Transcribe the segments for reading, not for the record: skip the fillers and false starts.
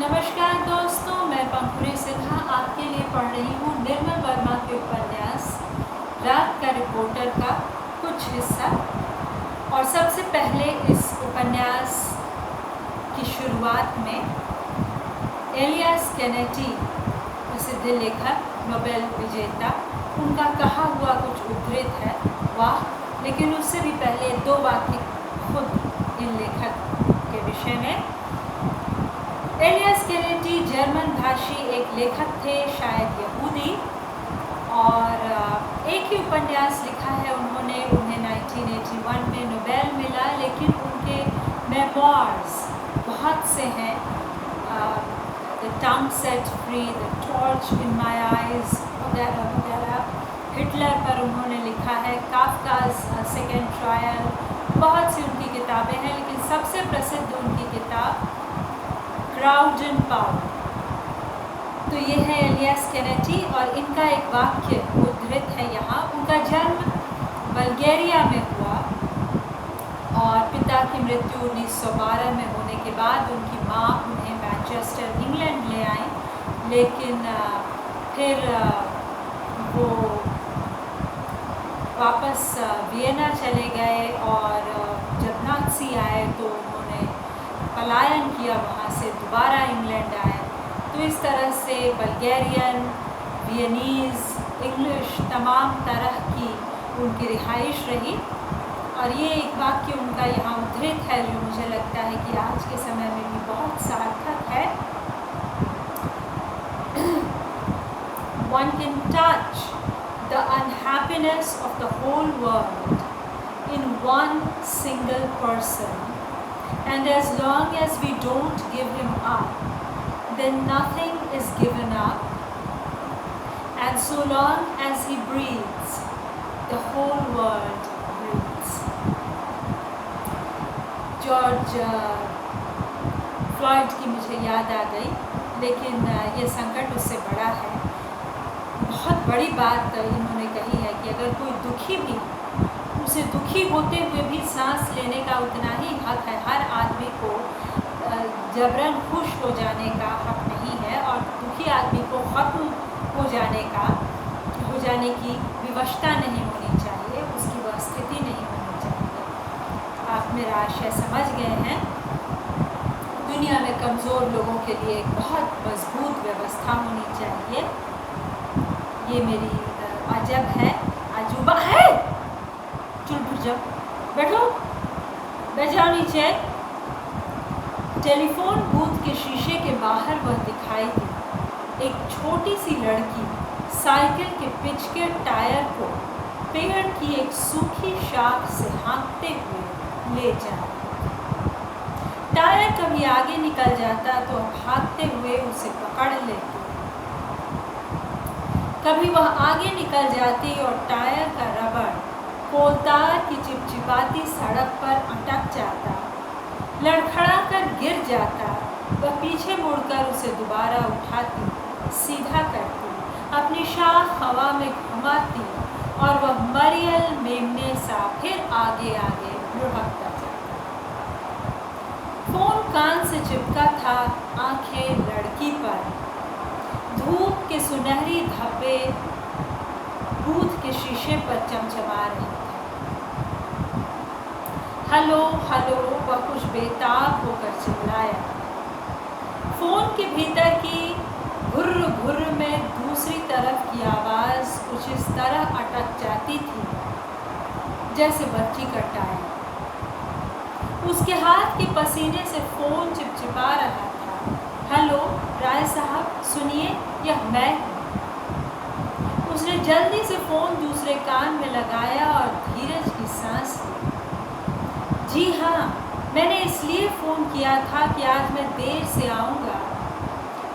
नमस्कार दोस्तों, मैं पंखुरी सिन्हा आपके लिए पढ़ रही हूँ निर्मल वर्मा के उपन्यास रात का रिपोर्टर का कुछ हिस्सा। और सबसे पहले इस उपन्यास की शुरुआत में एलियास केनेडी, प्रसिद्ध लेखक, नोबेल विजेता, उनका कहा हुआ कुछ उद्धृत है। वाह! लेकिन उससे भी पहले दो वाक्य खुद इन लेखक के विषय में। एलियास केनेडी जर्मन भाषी एक लेखक थे, शायद यहूदी, और एक ही उपन्यास लिखा है उन्होंने। उन्हें 1981 में नोबेल मिला, लेकिन उनके मेमोइर्स बहुत से हैं। The tongue set free, the torch in my eyes वगैरह वगैरह। हिटलर पर उन्होंने लिखा है, काफ्काज सेकेंड ट्रायल, बहुत सी उनकी किताबें हैं, लेकिन सबसे प्रसिद्ध उनकी किताब क्राउड एंड पावर। तो ये है एलियास केनेडी, और इनका एक वाक्य उद्धृत है यहाँ। उनका जन्म बल्गेरिया में हुआ और पिता की मृत्यु 1912 में होने के बाद उनकी माँ उन्हें मैनचेस्टर, इंग्लैंड ले आई। लेकिन फिर वो वापस वियना चले गए, और जब नाज़ी आए तो उन्होंने पलायन किया, वहाँ से दोबारा इंग्लैंड आए। तो इस तरह से बल्गेरियन, वियनीज़, इंग्लिश, तमाम तरह की उनकी रिहाइश रही। और ये एक वाक्य उनका यहाँ उद्धृत है, जो मुझे लगता है कि आज के समय में भी बहुत सार्थक है। One can touch the unhappiness of the whole world in one single person, and as long as we don't give him up, then nothing is given up, and so long as he breathes, the whole world breathes. George Floyd की मुझे याद आ गई, लेकिन ये संकट उससे बड़ा है। बहुत बड़ी बात इन्होंने कही है कि अगर कोई दुखी भी, उसे दुखी होते हुए भी सांस लेने का उतना ही हक है। हर आदमी को जबरन खुश हो जाने का हक नहीं है, और दुखी आदमी को ख़त्म हो जाने की विवशता नहीं होनी चाहिए, उसकी वह स्थिति नहीं होनी चाहिए। आप मेरा आशय समझ गए हैं। दुनिया में कमज़ोर लोगों के लिए एक बहुत मजबूत व्यवस्था होनी चाहिए। ये मेरी अजब है, अजूबा है। चुप जाओ, बैठो, बैठ जाओ नीचे। टेलीफोन बूथ के शीशे के बाहर वह दिखाई दी। एक छोटी सी लड़की साइकिल के पिचके टायर को पेड़ की एक सूखी शाख से हाँकते हुए ले जा रही थी। टायर कभी आगे निकल जाता तो भागते हुए उसे पकड़ लेती। कभी वह आगे निकल जाती और टायर का रबड़ कोलतार की चिपचिपाती सड़क पर अटक जाता, लड़खड़ा कर गिर जाता। वह पीछे मुड़कर उसे दोबारा उठाती, सीधा करती, अपनी शाख हवा में घुमाती, और वह मरियल मेमने सा फिर आगे आगे लुढ़कता जाता। फोन कान से चिपका था, आंखें लड़की पर। धूप के सुनहरी धब्बे बूथ के शीशे पर चमचमा रहे थे। हेलो हेलो, वह कुछ बेताब होकर चिल्लाया। फोन के भीतर की घुर्र घुर्र में दूसरी तरफ की आवाज़ कुछ इस तरह अटक जाती थी जैसे बच्ची का टायर। उसके हाथ के पसीने से फ़ोन चिपचिपा रहा था। हेलो राय साहब, सुनिए, यह मैं हूँ। उसने जल्दी से फ़ोन दूसरे कान में लगाया और धीरज की सांस ली। जी हाँ, मैंने इसलिए फ़ोन किया था कि आज मैं देर से आऊँगा।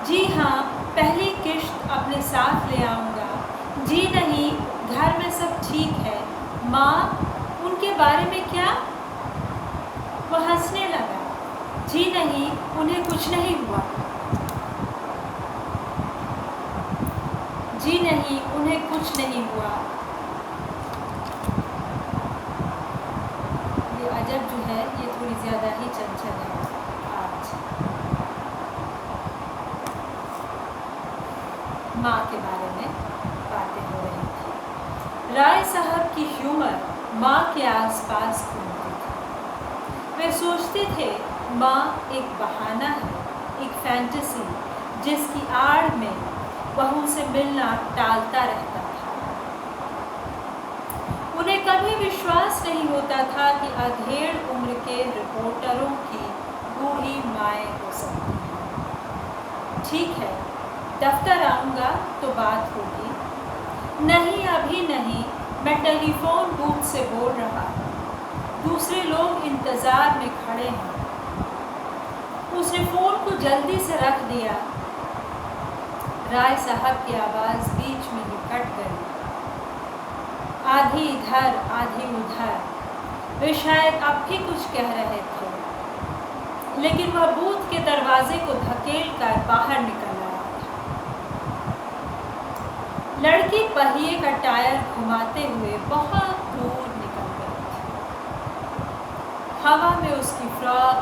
जी हाँ, पहली किश्त अपने साथ ले आऊँगा। जी नहीं, घर में सब ठीक है। माँ, उनके बारे में क्या? वह हंसने लगा। जी नहीं, उन्हें कुछ नहीं हुआ। जी नहीं, उन्हें कुछ नहीं हुआ। ये अजब जो है, ये थोड़ी ज़्यादा ही चंचल है आज। माँ के बारे में बातें हो रही थी। राय साहब की ह्यूमर माँ के आसपास घूमती थी। वे सोचते थे माँ एक बहाना है, एक फैंटेसी जिसकी आड़ में वह उनसे मिलना टालता रहता था। उन्हें कभी विश्वास नहीं होता था कि अधेड़ उम्र के रिपोर्टरों की बूढ़ी माएँ हो सकती हैं। ठीक है, दफ्तर आऊँगा तो बात होगी। नहीं, अभी नहीं, मैं टेलीफोन बूथ से बोल रहा हूँ। दूसरे लोग इंतज़ार में खड़े हैं। उसने फ़ोन को जल्दी से रख दिया। राय साहब की आवाज़ बीच में ही कट गई। आधी इधर आधी उधर। वे शायद अब भी कुछ कह रहे थे, लेकिन वह बूथ के दरवाजे को धकेल कर बाहर निकल आया था। लड़की पहिए का टायर घुमाते हुए बहुत दूर निकल गई थी। हवा में उसकी फ्रॉक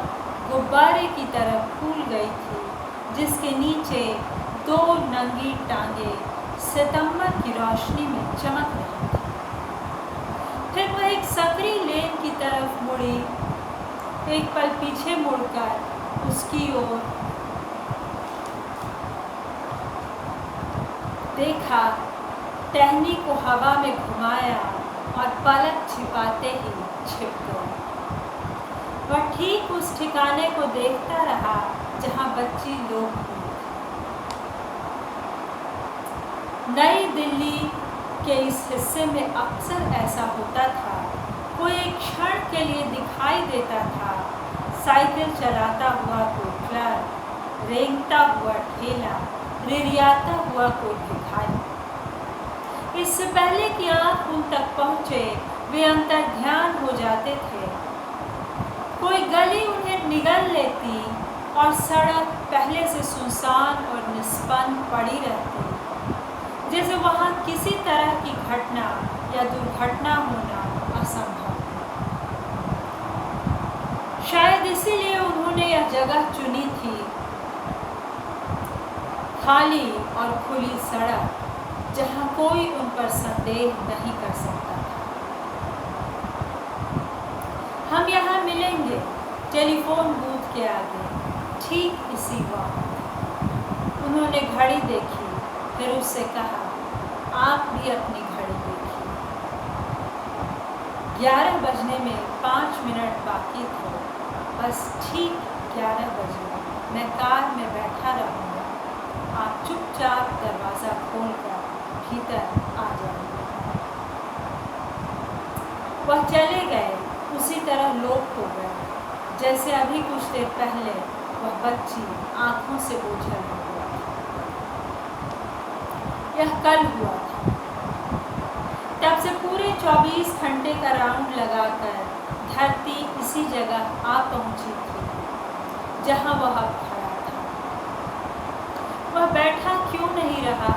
गुब्बारे की तरह फूल गई थी, जिसके नीचे दो नंगी टांगे सितंबर की रोशनी में चमक रही थी। फिर वह एक सकरी लेन की तरफ मुड़ी। एक पल पीछे मुड़कर उसकी ओर देखा, टहनी को हवा में घुमाया और पलक छिपाते ही छिप गया। वह ठीक उस ठिकाने को देखता रहा जहां बच्ची लोग थी। नई दिल्ली के इस हिस्से में अक्सर ऐसा होता था। कोई एक क्षण के लिए दिखाई देता था। साइकिल चलाता हुआ कोई क्लर्क, रेंगता हुआ ठेला, रिरियाता हुआ कोई भिखारी। इससे पहले कि आँख उन तक पहुँचे, वे अंतर्ध्यान हो जाते थे। कोई गली उन्हें निगल लेती और सड़क पहले से सुनसान और निस्पंद पड़ी रहती, जैसे वहाँ किसी तरह की घटना या दुर्घटना होना असंभव। शायद इसीलिए उन्होंने यह जगह चुनी थी, खाली और खुली सड़क, जहाँ कोई उन पर संदेह नहीं कर सकता था। हम यहाँ मिलेंगे, टेलीफोन बूथ के आगे, ठीक इसी वक्त। उन्होंने घड़ी देखी, फिर उससे कहा, आप भी अपनी घड़ी देखिए। 11 बजने में 5 मिनट बाकी थे। बस ठीक 11 बजे मैं कार में बैठा रहूँगा। आप चुपचाप दरवाज़ा खोलकर भीतर आ जाएंगे। वह चले गए, उसी तरह लोप हो गए, जैसे अभी कुछ देर पहले वह बच्ची आंखों से ओझल हो गई। यह कल हुआ था। तब से पूरे 24 घंटे का राउंड लगाकर धरती इसी जगह आ पहुंची थी, जहां वह अब खड़ा था। वह बैठा क्यों नहीं रहा?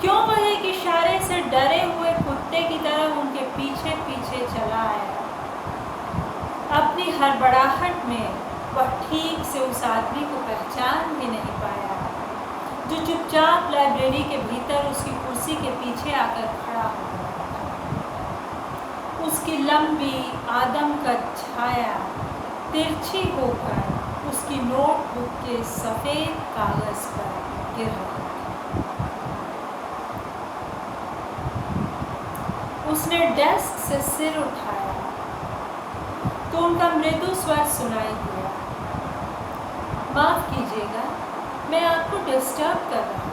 क्यों वह एक इशारे से डरे हुए कुत्ते की तरह उनके पीछे पीछे चला आया? अपनी हड़बड़ाहट में वह ठीक से उस आदमी को पहचान भी नहीं पाया, जो चुपचाप लाइब्रेरी के भीतर उसकी कुर्सी के पीछे आकर खड़ा हो गया था। उसकी लंबी आदमकद छाया तिरछी होकर उसकी नोटबुक के सफ़ेद कागज़ पर गिर रही थी। उसने डेस्क से सिर उठाया तो उनका मृदु स्वर सुनाई दिया। माफ़ कीजिएगा, मैं आपको डिस्टर्ब कर रहा हूँ।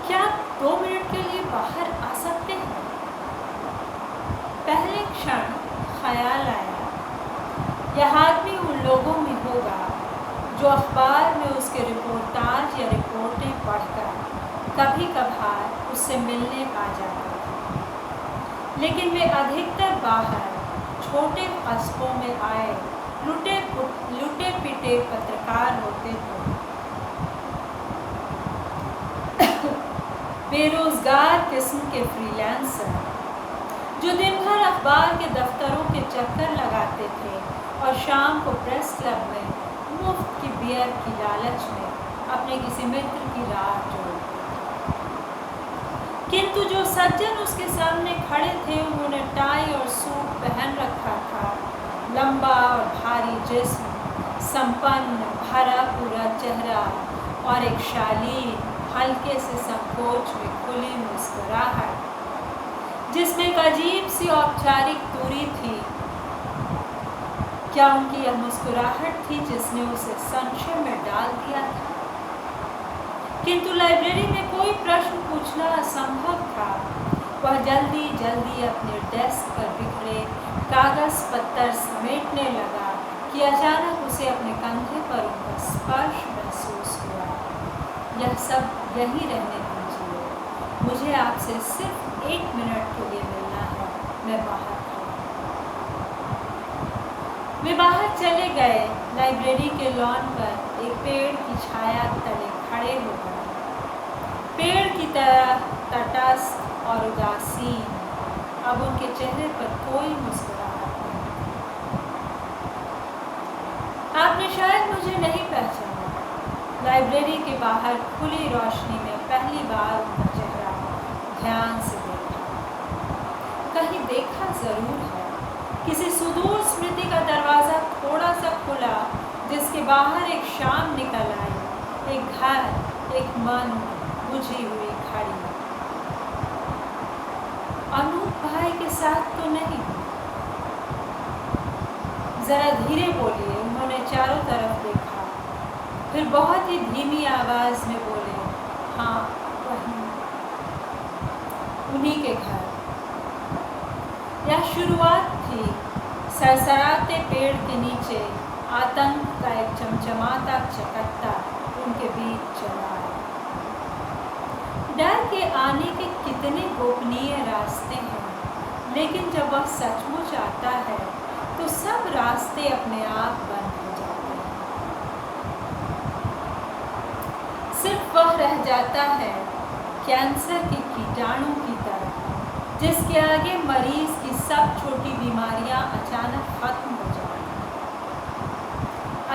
क्या आप 2 मिनट के लिए बाहर आ सकते हैं? पहले क्षण ख्याल आया, यह आदमी उन लोगों में होगा जो अखबार में उसके रिपोर्टाज या रिपोर्टें पढ़कर कभी कभार उससे मिलने आ जाते थे। लेकिन वे अधिकतर बाहर छोटे कस्बों में आए लुटे पिटे पत्रकार होते थे, बेरोजगार किस्म के फ्रीलांसर जो दिन भर अखबार के दफ्तरों के चक्कर लगाते थे और शाम को प्रेस क्लब में मुफ्त की बियर की लालच में अपने किसी मित्र की राह जोड़ते। किंतु जो सज्जन उसके सामने खड़े थे उन्होंने टाई और सूट पहन रखा था। लंबा और भारी जिस्म, संपन्न भरा पूरा चेहरा और एक शालीन हल्के से संकोच में खुली मुस्कुराहट, जिसमें एक अजीब सी औपचारिक दूरी थी। क्या उनकी यह मुस्कुराहट थी जिसने उसे संशय में डाल दिया था? किंतु लाइब्रेरी में कोई प्रश्न पूछना असंभव था। वह जल्दी जल्दी अपने डेस्क पर बिखरे कागज पत्तर समेटने लगा कि अचानक उसे अपने कंधे पर उनका स्पर्श महसूस हुआ। यह सब यहीं रहने दीजिए, मुझे आपसे सिर्फ 1 मिनट के लिए मिलना है, मैं बाहर खड़ा। वे बाहर चले गए। लाइब्रेरी के लॉन पर एक पेड़ की छाया तले खड़े हो गए। पेड़ की तरह तटस्थ और उदासीन, अब उनके चेहरे पर कोई मुस्कुराहट नहीं। आपने शायद मुझे नहीं पहचाना। लाइब्रेरी के बाहर खुली रोशनी में पहली बार उनका चेहरा ध्यान से देखा। कहीं देखा जरूर है। किसी सुदूर स्मृति का दरवाजा थोड़ा सा खुला, जिसके बाहर एक शाम निकल आई, एक घर, एक मन, बुझी हुई घड़ी। अनूप भाई के साथ तो नहीं? जरा धीरे बोलिए, उन्होंने चारों तरफ देखा। फिर बहुत ही धीमी आवाज में बोले, हाँ वही, उन्हीं के घर। यह शुरुआत थी। सरसराते पेड़ के नीचे आतंक का एक चमचमाता चकत्ता उनके बीच चला आया। डर के आने के कितने गोपनीय रास्ते हैं, लेकिन जब वह सचमुच आता है तो सब रास्ते अपने आप बंद हो जाते हैं। सिर्फ वह रह जाता है कैंसर के कीटाणु की तरह, जिसके आगे मरीज की सब छोटी बीमारियां अचानक खत्म हो जाती हैं।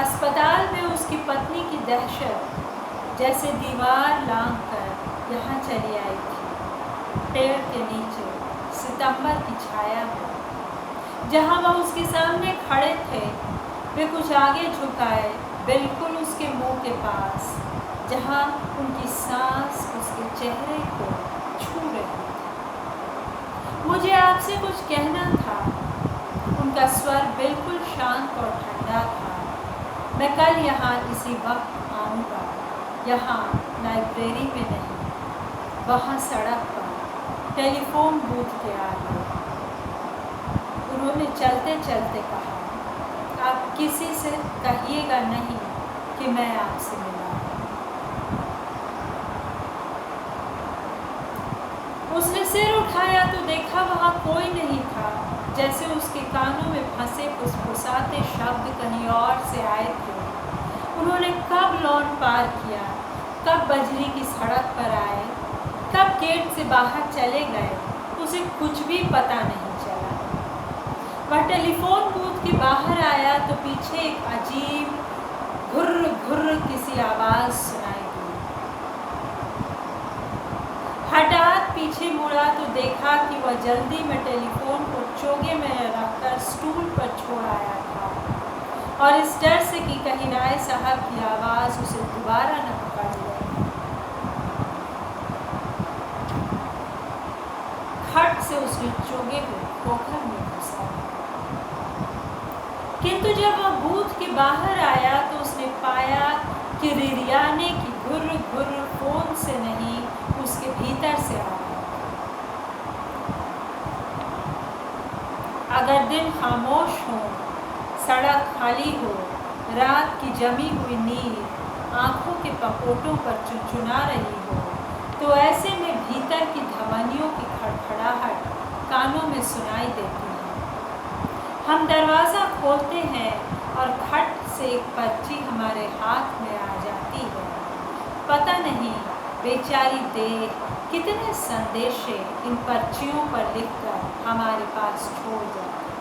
अस्पताल में उसकी पत्नी की दहशत जैसे दीवार लांघकर यहाँ चली आई थी। पेड़ के नीचे सितंबर की छाया में, जहाँ वह उसके सामने खड़े थे, वे कुछ आगे झुकाए, बिल्कुल उसके मुंह के पास, जहाँ उनकी सांस उसके चेहरे को छू रही थी। मुझे आपसे कुछ कहना था। उनका स्वर बिल्कुल शांत और ठंडा था। मैं कल यहाँ इसी वक्त आऊँगा, यहाँ लाइब्रेरी में नहीं, वहाँ सड़क पर टेलीफोन बूथ के आगे। उन्होंने चलते चलते कहा, आप किसी से कहिएगा नहीं कि मैं आपसे मिला। उसने सिर उठाया तो देखा वहाँ कोई नहीं था, जैसे उसके कानों में फंसे फुसफुसाते शब्द कहीं और से आए थे। उन्होंने कब लॉन पार किया, कब बजरी की सड़क पर आए, कब गेट से बाहर चले गए, उसे कुछ भी पता नहीं चला। वह टेलीफोन बूथ के बाहर आया तो पीछे एक अजीब घुर्र घुर्र किसी आवाज़ सुनाई दी। हठात पीछे मुड़ा तो देखा कि वह जल्दी में टेलीफोन को चोगे में रखकर स्टूल पर छोड़ आया था, और इस डर से कि कहीं राय साहब की आवाज़ उसे दोबारा न पकड़ ले। खट से उसने चोगे को खोखर में घुसा। किंतु जब वह बूथ के बाहर आया तो उसने पाया कि रिरियाने की घुर्र घुर्र फोन से नहीं, उसके भीतर से आ रहा। अगर दिन खामोश हो, सड़क खाली हो, रात की जमी हुई नींद आंखों के पपोटों पर चुनचुना रही हो, तो ऐसे में भीतर की धमनियों की खड़खड़ाहट कानों में सुनाई देती है। हम दरवाज़ा खोलते हैं और खट से एक पर्ची हमारे हाथ में आ जाती है। पता नहीं बेचारी देह कितने संदेशे इन पर्चियों पर लिखकर हमारे पास छोड़ जाती है।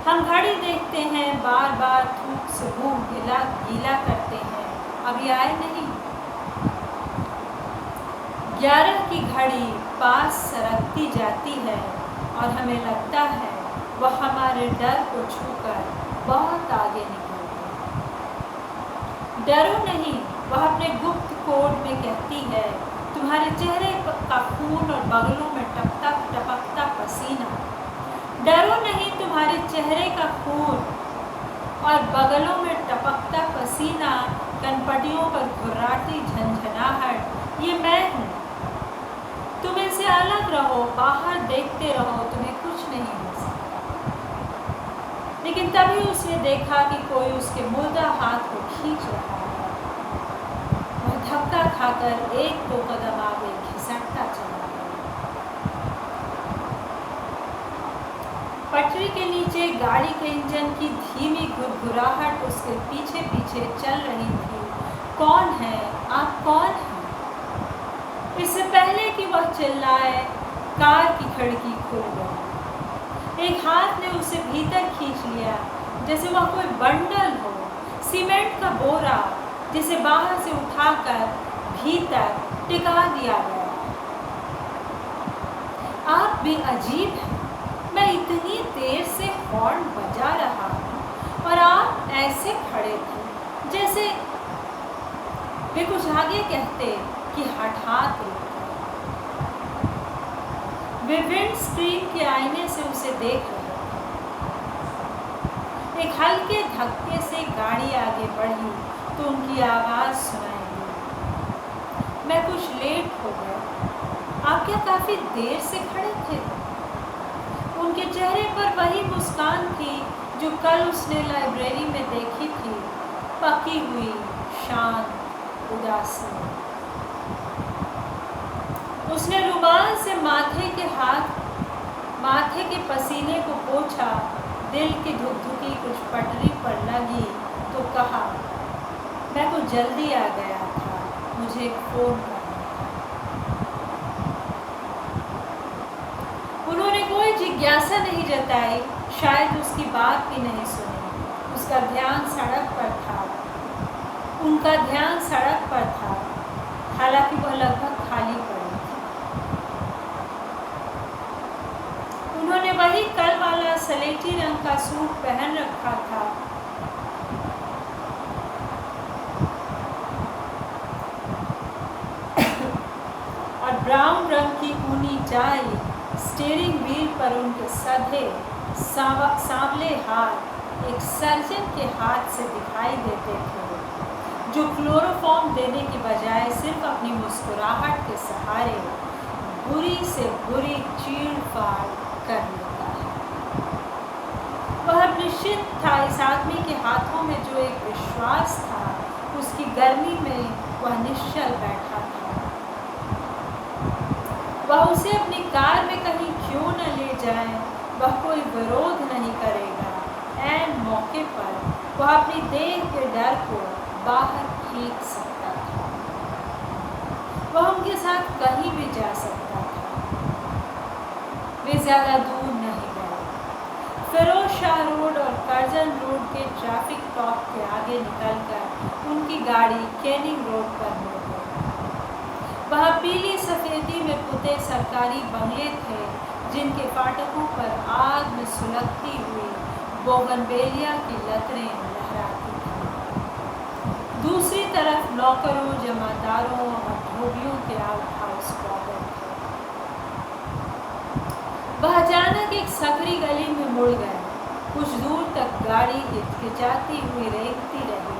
हम घड़ी देखते हैं, बार बार थूक से मुंह गीला करते हैं अभी आए नहीं। 11 की घड़ी पास सरकती जाती है और हमें लगता है वह हमारे डर को छूकर बहुत आगे निकल गई। डरो नहीं, वह अपने गुप्त कोड में कहती है, तुम्हारे चेहरे का खून और बगलों में टपकता पसीना। डरो नहीं, तुम्हारे चेहरे का खून और बगलों में टपकता पसीना, कनपटियों पर घुर्राती झंझनाहट, ये मैं हूँ। तुम इनसे अलग रहो, बाहर देखते रहो, तुम्हें कुछ नहीं हो सकता। लेकिन तभी उसने देखा कि कोई उसके मुर्दा हाथ को खींच रहा है। वह धक्का खाकर 1-2 कदम आगे खिसकता चला गया। पटरी के नीचे गाड़ी के इंजन की धीमी घुरघुराहट उसके पीछे पीछे चल रही थी। कौन है आप, कौन है? इससे पहले कि वह चिल्लाए, कार की खिड़की खुल गई। एक हाथ ने उसे भीतर खींच लिया, जैसे वह कोई बंडल हो, सीमेंट का बोरा, जिसे बाहर से उठाकर भीतर टिका दिया गया। आप भी अजीब हैं। मैं इतनी देर से हॉर्न बजा रहा हूँ और आप ऐसे खड़े थे जैसे वे कुछ आगे कहते कि हठात रुक गए। वे विंड स्क्रीन के आईने से उसे देख रहे थे। एक हल्के धक्के से गाड़ी आगे बढ़ी तो उनकी आवाज़ सुनाई दी, मैं कुछ लेट हो गया। आप क्या काफ़ी देर से खड़े थे? उनके चेहरे पर वही मुस्कान थी जो कल उसने लाइब्रेरी में देखी थी, पकी हुई, शांत, उदासी। उसने रुमाल से माथे के पसीने को पोंछा। दिल की धुकधुकी कुछ पटरी पर लगी तो कहा, मैं कुछ जल्दी आ गया था, मुझे एक फ़ोन करना था। उन्होंने कोई जिज्ञासा नहीं जताई, शायद उसकी बात भी नहीं सुनी। उसका ध्यान सड़क पर था। उनका ध्यान सड़क पर था, हालांकि वह लगभग खाली पड़ी थी। उन्होंने वही कल वाला सलेटी रंग का सूट पहन रखा था। और ब्राउन रंग की ऊनी टाई, स्टीयरिंग व्हील पर उनके सधे सांवले हाथ एक सर्जन के हाथ से दिखाई देते थे, जो क्लोरोफॉर्म देने की बजाय सिर्फ अपनी मुस्कुराहट के सहारे बुरी से बुरी चीड़-फाड़ कर लेता है। वह निश्चित था इस आदमी के हाथों में जो एक विश्वास था, उसकी गर्मी में वह निश्चल बैठा था। वह उसे अपनी कार में कहीं क्यों न ले जाए, वह कोई विरोध नहीं करेगा। ऐन मौके पर वह अपनी देह के डर को बाहर फेंक सकता था। वह उनके साथ कहीं भी जा सकता था। वे ज़्यादा दूर नहीं गए। फिरोज शाह रोड और कर्जन रोड के ट्रैफिक टॉप के आगे निकलकर उनकी गाड़ी कैनिंग रोड पर मुड़ गई। वहाँ पीली सफ़ेदी में पुते सरकारी बंगले थे, जिनके फाटकों पर आग में सुलगती हुई बोगनवेलिया की लतरें लहराती थीं। दूसरी तरफ नौकरों, जमादारों और धोबियों के आउट हाउस क्वार्टर थे। वह अचानक एक सकरी गली में मुड़ गए। कुछ दूर तक गाड़ी हिचकिचाती हुई रेंगती रही,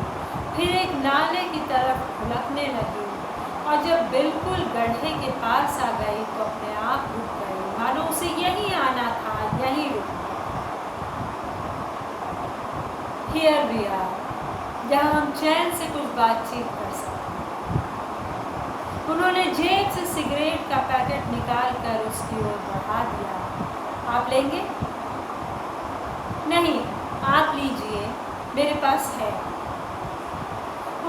फिर एक नाले की तरफ भुलकने लगी और जब बिल्कुल गड्ढे के पास आ गई तो अपने आप रुक गई, मानो उसे यहीं आना था, यहीं रुकना। हियर वी आर, जहाँ हम चैन से कुछ बातचीत कर सकते हैं। उन्होंने जेब से सिगरेट का पैकेट निकाल कर उसकी ओर बढ़ा दिया। आप लेंगे? नहीं, आप लीजिए, मेरे पास है।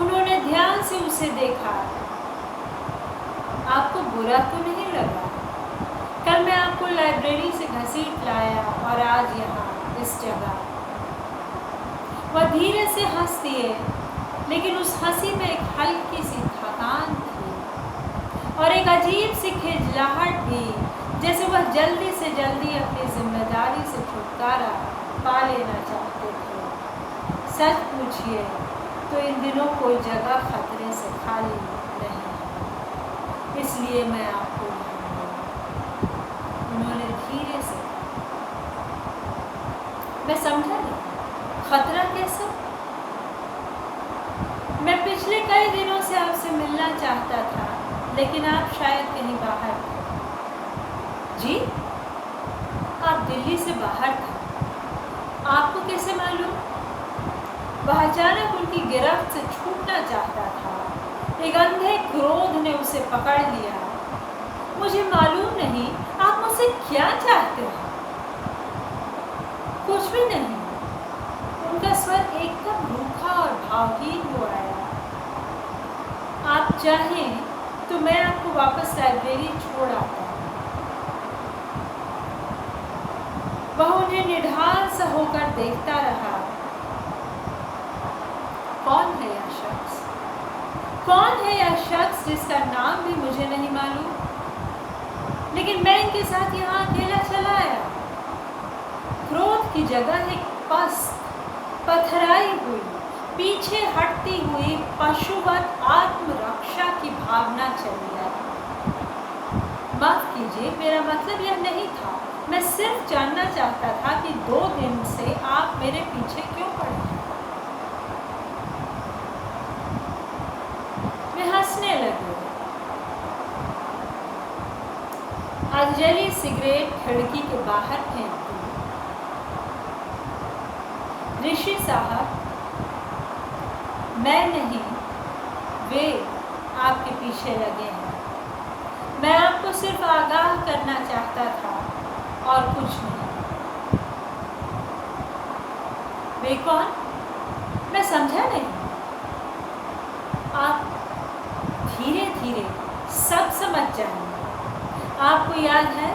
उन्होंने ध्यान से उसे देखा। आपको बुरा तो नहीं लगा? कल मैं आपको लाइब्रेरी से घसीट लाया और आज यहाँ इस जगह। वह धीरे से हंस दिए, लेकिन उस हंसी में एक हल्की सी थकान थी और एक अजीब सी खिजलाहट भी, जैसे वह जल्दी से जल्दी अपनी जिम्मेदारी से छुटकारा पा लेना चाहते थे। सच पूछिए तो इन दिनों कोई जगह खतरे से खाली नहीं है, इसलिए मैं आपको यहाँ हूँ। उन्होंने धीरे से, मैं समझा नहीं, खतरा कैसे? मैं पिछले कई दिनों से आपसे मिलना चाहता था, लेकिन आप शायद कहीं बाहर थे। जी, आप दिल्ली से बाहर थे। आपको कैसे मालूम? वह अचानक उनकी गिरफ्त से छूटना चाहता था। एक अंधे क्रोध ने उसे पकड़ लिया। मुझे मालूम नहीं आप मुझसे क्या चाहते हैं। कुछ भी नहीं। उनका स्वर एकदम रूखा और भावहीन हो आया। आप चाहें तो मैं आपको वापस लाइब्रेरी छोड़ आता हूँ। वह उन्हें निढाल सा होकर देखता रहा। कौन है यह शख्स? कौन है यह शख्स जिसका नाम भी मुझे नहीं मालूम, लेकिन मैं इनके साथ यहाँ अकेला चला आया? क्रोध की जगह एक पस्त, पथराई हुई, पीछे हटती हुई पशुवत आत्मरक्षा की भावना चली आई। माफ कीजिए, मेरा मतलब यह नहीं था। मैं सिर्फ जानना चाहता था कि 2 दिन से आप मेरे पीछे क्यों पड़े हैं। वे हंसने लगे। अंजलि सिगरेट खिड़की के बाहर फेंक दी। ऋषि साहब, मैं नहीं, वे आपके पीछे लगे हैं। मैं आपको सिर्फ आगाह करना चाहता था और कुछ नहीं। वे कौन? मैं समझा नहीं। आप धीरे धीरे सब समझ जाएंगे। आपको याद है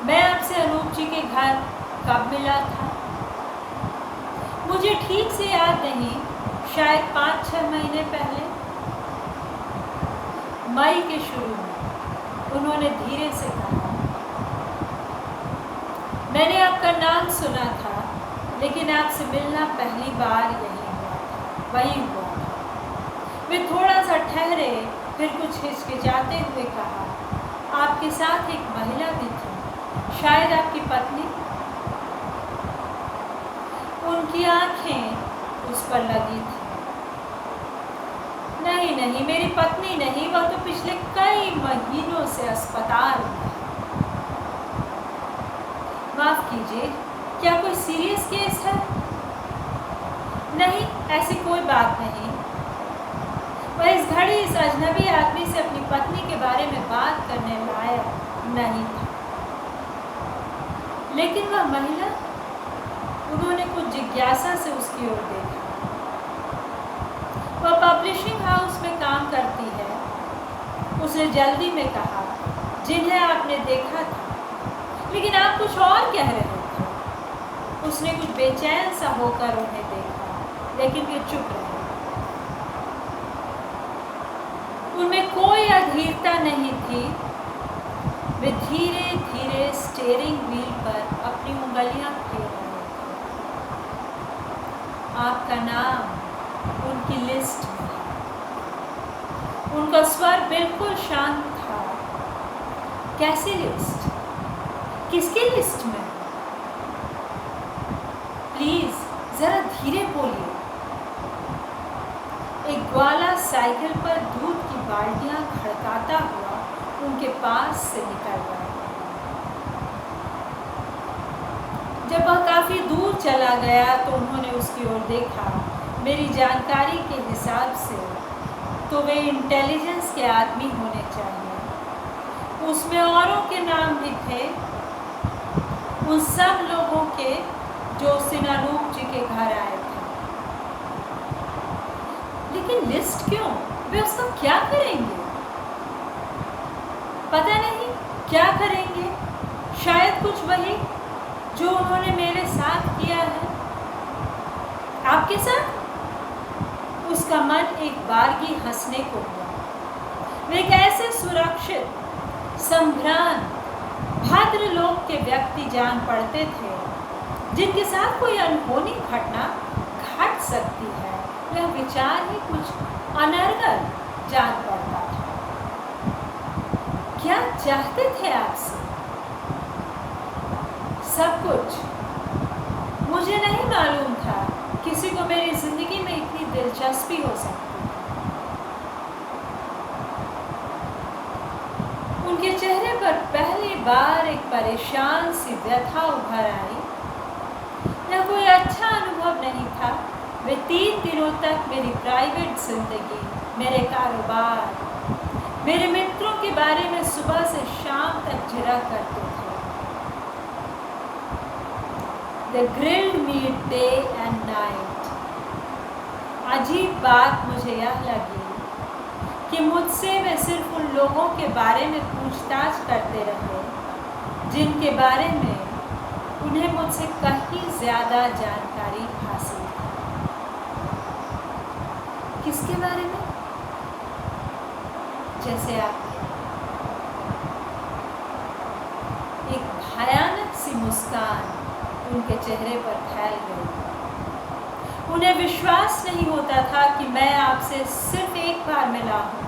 मैं आपसे अनूप जी के घर कब मिला था? मुझे ठीक से याद नहीं, शायद 5-6 महीने पहले, मई के शुरू में। उन्होंने धीरे से कहा। मैंने आपका नाम सुना था, लेकिन आपसे मिलना पहली बार वही हुआ था। वे थोड़ा सा ठहरे, फिर कुछ हिचकिचाते हुए कहा, आपके साथ एक महिला भी थी, शायद आपकी पत्नी? उनकी आंखें उस पर लगी थी। नहीं नहीं, मेरी पत्नी नहीं, वह तो पिछले कई महीनों से अस्पताल में है। माफ कीजिए, क्या कोई सीरियस केस है? नहीं, ऐसी कोई बात नहीं। वह इस घड़ी इस अजनबी आदमी से अपनी पत्नी के बारे में बात करने लायक नहीं था। लेकिन वह महिला? उन्होंने कुछ जिज्ञासा से उसकी ओर देखा। वह पब्लिशिंग हाउस में काम करती है, उसने जल्दी में कहा, जिन्हें आपने देखा था। लेकिन आप कुछ और कह रहे थे। उसने कुछ बेचैन सा होकर उन्हें देखा, लेकिन वे चुप रहे। उनमें कोई अधीरता नहीं थी। वे धीरे धीरे स्टीयरिंग व्हील पर अपनी उंगलियां फेर रहे थे। आपका नाम उनकी लिस्ट में। उनका स्वर बिल्कुल शांत था। कैसी लिस्ट? किसकी लिस्ट में? प्लीज जरा धीरे बोलिए। एक ग्वाला साइकिल पर दूध की बाल्टियां खड़काता हुआ उनके पास से निकल गया। जब वह काफी दूर चला गया तो उन्होंने उसकी ओर देखा। मेरी जानकारी के हिसाब से तो वे इंटेलिजेंस के आदमी होने चाहिए। उसमें औरों के नाम भी थे, उन सब लोगों के जो उस दिन अनूप जी के घर आए थे। लेकिन लिस्ट क्यों? वे उसका क्या करेंगे? पता नहीं क्या करेंगे। शायद कुछ वही जो उन्होंने मेरे साथ किया है। आपके साथ? उसका मन एक बारगी हंसने को हुआ। वे एक ऐसे सुरक्षित, संभ्रांत, भद्रलोक के व्यक्ति जान पड़ते थे जिनके साथ कोई अनहोनी घटना घट सकती है। यह विचार ही कुछ अनर्गल जान पड़ता था। क्या चाहते थे आपसे? सब कुछ। मुझे नहीं मालूम था किसी को मेरी जिंदगी में इतनी दिलचस्पी हो सकती है। उनके चेहरे पर पहली बार एक परेशान सी व्यथा उभर आई। यह कोई अच्छा अनुभव नहीं था। वे 3 दिनों तक मेरी प्राइवेट जिंदगी, मेरे कारोबार, मेरे मित्रों के बारे में सुबह से शाम तक जिरा करते थे। They grilled me day and night. अजीब बात मुझे यह लगी कि मुझसे वे सिर्फ उन लोगों के बारे में पूछताछ करते रहे जिनके बारे में उन्हें मुझसे कहीं ज़्यादा जानकारी हासिल थी। किसके बारे में? जैसे आप। एक भयानक सी मुस्कान उनके चेहरे पर फैल गई। उन्हें विश्वास नहीं होता था कि मैं आपसे सिर्फ एक बार मिला हूँ,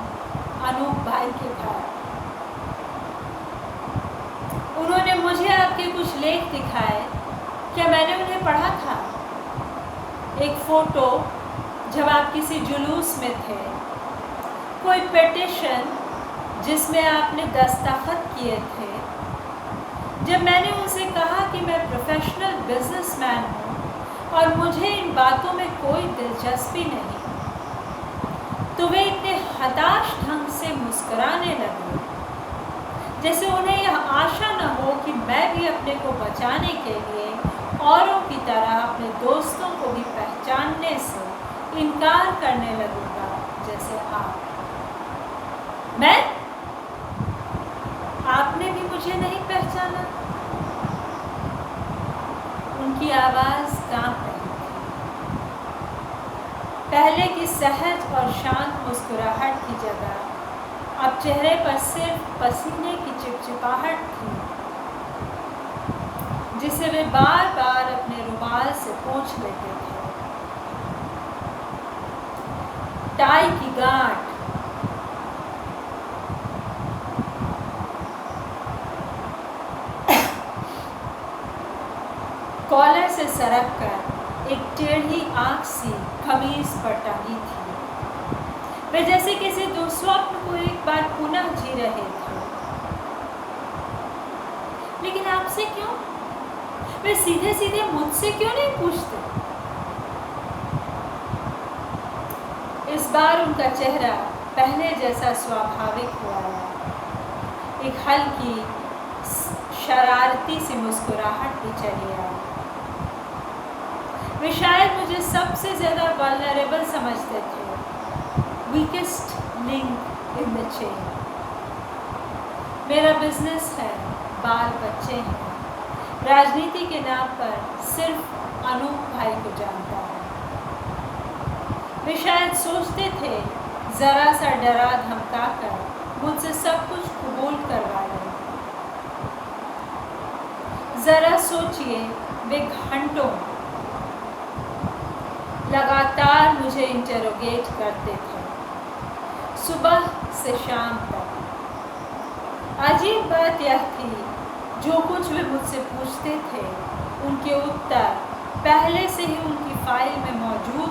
अनूप भाई के घर। उन्होंने मुझे आपके कुछ लेख दिखाए। क्या मैंने उन्हें पढ़ा था? एक फोटो जब आप किसी जुलूस में थे, कोई पिटीशन जिसमें आपने दस्तखत किए थे। जब मैंने उनसे कहा कि मैं प्रोफेशनल बिजनेसमैन हूँ और मुझे इन बातों में कोई दिलचस्पी नहीं, तो वे इतने हताश ढंग से मुस्कुराने लगे जैसे उन्हें यह आशा न हो कि मैं भी अपने को बचाने के लिए औरों की तरह अपने दोस्तों को भी पहचानने से इनकार करने लगूंगा जैसे आप। मैं? आपने भी मुझे नहीं पहचाना? उनकी आवाज़ कांप रही थी। पहले की सहज और शांत मुस्कुराहट की जगह अब चेहरे पर सिर्फ पसीने की चिपचिपाहट थी, जिसे वे बार बार अपने रुमाल से पोंछ लेते थे। टाई की गांठ, कॉलर से सरक कर एक टेढ़ी आंख सी कमीज पर टंगी थी। वे जैसे किसी दुस्वप्न को एक बार पुनः जी रहे थे। लेकिन आपसे क्यों? वे सीधे सीधे मुझसे क्यों नहीं पूछते? इस बार उनका चेहरा पहले जैसा स्वाभाविक हुआ है। एक हल्की शरारती सी मुस्कुराहट भी चली आई। वे शायद मुझे सबसे ज़्यादा वल्नरेबल समझते थे, weakest link in the chain. मेरा बिजनेस है, बाल बच्चे हैं, राजनीति के नाम पर सिर्फ अनूप भाई को जानता है। वे शायद सोचते थे ज़रा सा डरा धमका कर मुझसे सब कुछ कबूल करवा लें। ज़रा सोचिए, वे घंटों लगातार मुझे इंटरोगेट करते थे, सुबह से शाम तक। अजीब बात यह थी, जो कुछ वे मुझसे पूछते थे उनके उत्तर पहले से ही उनकी फाइल में मौजूद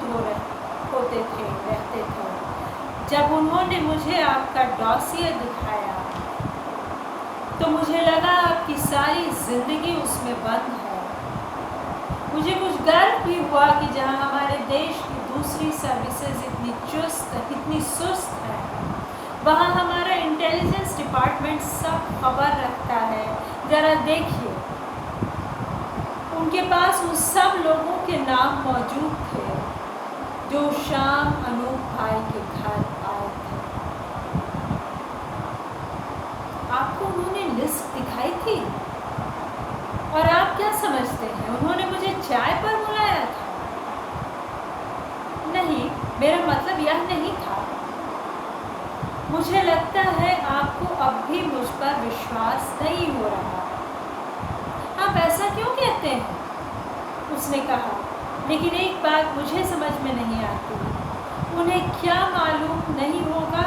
रहते थे। जब उन्होंने मुझे आपका डॉसियर दिखाया तो मुझे लगा आपकी सारी ज़िंदगी उसमें बंद है। मुझे कुछ गर्व भी हुआ कि जहां हमारे देश की दूसरी सर्विसेज इतनी चुस्त, इतनी सुस्त है, वहाँ हमारा इंटेलिजेंस डिपार्टमेंट सब खबर रखता है। ज़रा देखिए, उनके पास उन सब लोगों के नाम मौजूद थे जो शाम अनूप भाई के घर आए थे। आपको उन्होंने लिस्ट दिखाई थी? और आप क्या समझते हैं, उन्होंने मुझे चाय पर बुलाया था? नहीं, मेरा मतलब मुझे लगता है आपको अब भी मुझ पर विश्वास नहीं हो रहा। आप ऐसा क्यों कहते हैं? उसने कहा, लेकिन एक बात मुझे समझ में नहीं आती। उन्हें क्या मालूम नहीं होगा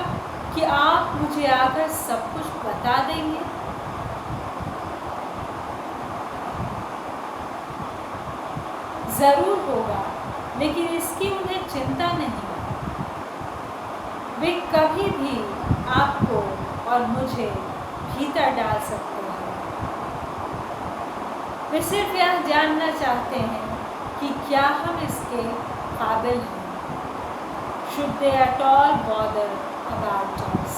कि आप मुझे आकर सब कुछ बता देंगे? जरूर होगा, लेकिन इसकी उन्हें चिंता नहीं। वे कभी भी आपको और मुझे भीतर डाल सकते हैं। वे सिर्फ यह जानना चाहते हैं कि क्या हम इसके काबिल हैं। Should they at all bother about us?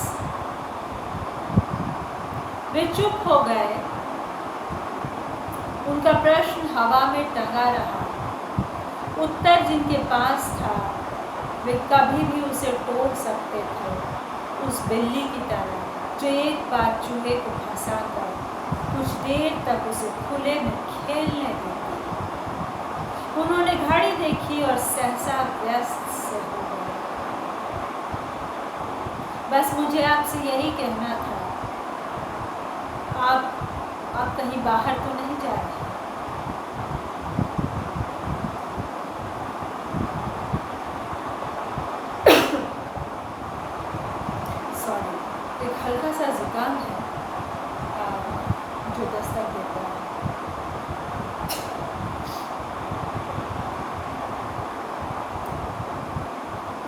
वे चुप हो गए। उनका प्रश्न हवा में टंगा रहा। उत्तर जिनके पास था वे कभी भी उसे तोड़ सकते थे, उस बिल्ली की तरह जो एक बार चूहे को फंसाकर कुछ देर तक उसे खुले में खेलने देती। उन्होंने घड़ी देखी और सहसा व्यस्त से हो गए। बस मुझे आपसे यही कहना था, आप कहीं बाहर तो नहीं जा रहे? सॉरी, एक हल्का सा जुकाम है जो दस्तक देता है।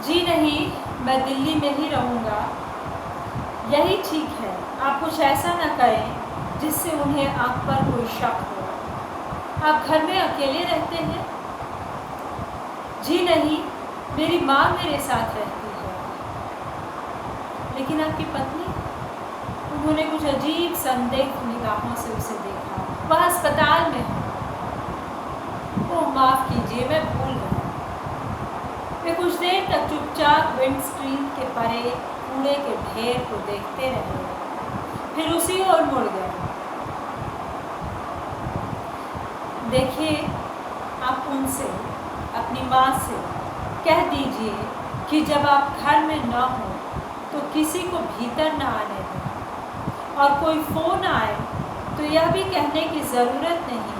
जी नहीं, मैं दिल्ली में ही रहूँगा। यही ठीक है। आप कुछ ऐसा न करें जिससे उन्हें आप पर कोई शक हो। आप घर में अकेले रहते हैं? जी नहीं, मेरी माँ मेरे साथ रहती है। लेकिन आपकी पत्नी? उन्होंने कुछ अजीब संदिग्ध निगाहों से उसे देखा। वह अस्पताल में है। ओह माफ़ कीजिए, मैं भूल गया। वे कुछ देर तक चुपचाप विंडस्क्रीन के परे कूड़े के ढेर को देखते रहे, फिर उसी ओर मुड़ गए। देखिए, आप उनसे, अपनी माँ से कह दीजिए कि जब आप घर में न हो तो किसी को भीतर न आने दें, और कोई फ़ोन आए तो यह भी कहने की ज़रूरत नहीं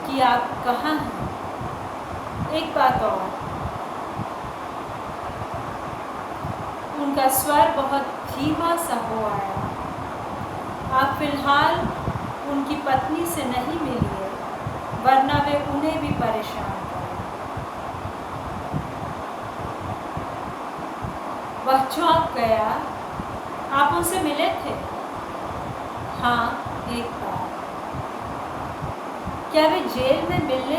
कि आप कहाँ हैं। एक बात और, उनका स्वर बहुत धीमा सा हो आया, आप फिलहाल उनकी पत्नी से नहीं मिलिए, वरना वे उन्हें भी परेशान करें। वह चौंक गया। आप उनसे मिले थे? हाँ, एक बार। क्या वे जेल में मिलने